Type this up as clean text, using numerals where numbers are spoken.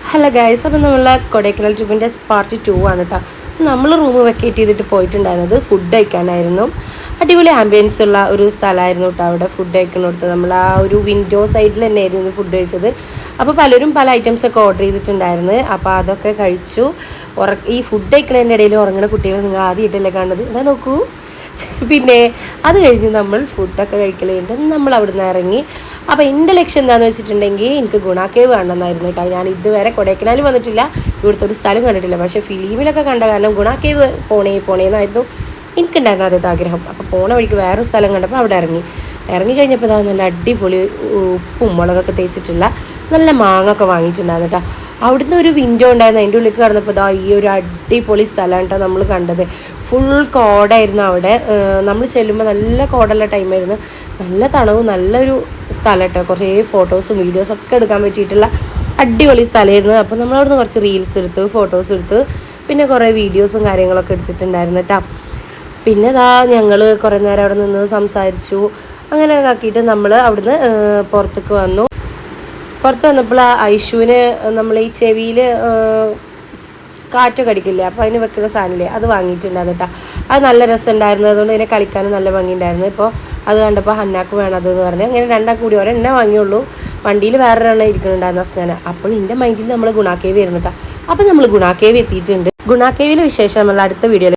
Hello guys, അപ്പോൾ നമ്മൾ Kodaikanal ട്രിപ്പിൻ്റെ part 2 ആണ് കേട്ടോ. നമ്മൾ റൂം വെക്കേറ്റ് ചെയ്തിട്ട് പോയിട്ടുണ്ടായിരുന്നത് ഫുഡ് കഴിക്കാനായിരുന്നു. അടിപൊളി ആംബിയൻസ് ഉള്ള ഒരു സ്ഥലമായിരുന്നു കേട്ടോ. അവിടെ ഫുഡ് കഴിക്കുന്നിടത്ത് നമ്മൾ ആ ഒരു വിൻഡോ സൈഡിൽ തന്നെയായിരുന്നു ഫുഡ് കഴിച്ചത്. അപ്പോൾ പലരും പല ഐറ്റംസൊക്കെ ഓർഡർ ചെയ്തിട്ടുണ്ടായിരുന്നു. അപ്പോൾ അതൊക്കെ കഴിച്ചു. ഈ ഫുഡ് കഴിക്കുന്നതിൻ്റെ ഇടയിൽ ഉറങ്ങുന്ന കുട്ടികളെ നിങ്ങൾ ആദ്യമായിട്ടല്ലേ കാണുന്നത്. എന്താ നോക്കൂ. പിന്നെ അത് കഴിഞ്ഞ് നമ്മൾ ഫുഡൊക്കെ കഴിക്കലുണ്ട്. നമ്മൾ അവിടെ നിന്ന് ഇറങ്ങി. അപ്പോൾ എൻ്റെ ലക്ഷ്യം എന്താണെന്ന് വെച്ചിട്ടുണ്ടെങ്കിൽ എനിക്ക് ഗുണ കേവ് കാണണമെന്നായിരുന്നു കേട്ടോ. ഞാൻ ഇതുവരെ കൊടൈക്കനാൽ വന്നിട്ടില്ല, ഇവിടുത്തെ ഒരു സ്ഥലം കണ്ടിട്ടില്ല. പക്ഷേ ഫിലിമിലൊക്കെ കണ്ട കാരണം ഗുണ കേവ് പോണേന്നായിരുന്നു എനിക്കുണ്ടായിരുന്ന ആദ്യത്തെ ആഗ്രഹം. അപ്പോൾ പോണ വഴിക്ക് വേറൊരു സ്ഥലം കണ്ടപ്പോൾ അവിടെ ഇറങ്ങിക്കഴിഞ്ഞപ്പോൾ ഇതാ നല്ല അടിപൊളി ഉപ്പും മുളകൊക്കെ തേച്ചിട്ടുള്ള നല്ല മാങ്ങൊക്കെ വാങ്ങിയിട്ടുണ്ടായിരുന്നു കേട്ടോ. അവിടുന്ന് ഒരു വിൻഡോ ഉണ്ടായിരുന്നു. അതിൻ്റെ ഉള്ളിൽ കിടന്നപ്പോൾ ഇതാ ഈ ഒരു അടിപൊളി സ്ഥലമാണ് കേട്ടോ നമ്മൾ കണ്ടത്. ഫുൾ കോടായിരുന്നു അവിടെ. നമ്മൾ ചെല്ലുമ്പോൾ നല്ല കോടുള്ള ടൈമായിരുന്നു. നല്ല തണവും നല്ലൊരു സ്ഥലം കേട്ടോ. കുറേ ഫോട്ടോസും വീഡിയോസൊക്കെ എടുക്കാൻ പറ്റിയിട്ടുള്ള അടിപൊളി സ്ഥലമായിരുന്നു. അപ്പോൾ നമ്മളവിടുന്ന് കുറച്ച് റീൽസ് എടുത്ത് ഫോട്ടോസ് എടുത്ത് പിന്നെ കുറേ വീഡിയോസും കാര്യങ്ങളൊക്കെ എടുത്തിട്ടുണ്ടായിരുന്നു കേട്ടോ. പിന്നെ ഇതാ ഞങ്ങൾ കുറേ നേരം അവിടെ നിന്ന് സംസാരിച്ചു. അങ്ങനെയൊക്കെ ആക്കിയിട്ട് നമ്മൾ അവിടുന്ന് പുറത്തേക്ക് വന്നു. പുറത്ത് വന്നപ്പോൾ ഐഷുവിന് നമ്മൾ ഈ ചെവിയിൽ കാറ്റൊക്കെ അടിക്കില്ലേ, അപ്പോൾ അതിന് വെക്കുന്ന സാധനമില്ലേ, അത് വാങ്ങിയിട്ടുണ്ടായിരുന്നു കേട്ടോ. അത് നല്ല രസമുണ്ടായിരുന്നു. അതുകൊണ്ട് ഇതിനെ കളിക്കാനും നല്ല ഭംഗിയുണ്ടായിരുന്നു. ഇപ്പോൾ അത് കണ്ടപ്പോൾ ഹന്നാക്ക് വേണതെന്ന് പറഞ്ഞ് അങ്ങനെ രണ്ടാം കൂടി ഒരെണ്ണേ വാങ്ങിയുള്ളൂ. വണ്ടിയിൽ വേറൊരെണ്ണം ഇരിക്കുന്നുണ്ടായിരുന്നു അസ്നാന. അപ്പോൾ എൻ്റെ മൈൻഡിൽ നമ്മൾ ഗുണ കേവ് വരുന്നു കേട്ടോ. അപ്പോൾ നമ്മൾ ഗുണ കേവ് എത്തിയിട്ടുണ്ട്. ഗുണ കേവിലെ വിശേഷം നമ്മൾ അടുത്ത വീഡിയോയിൽ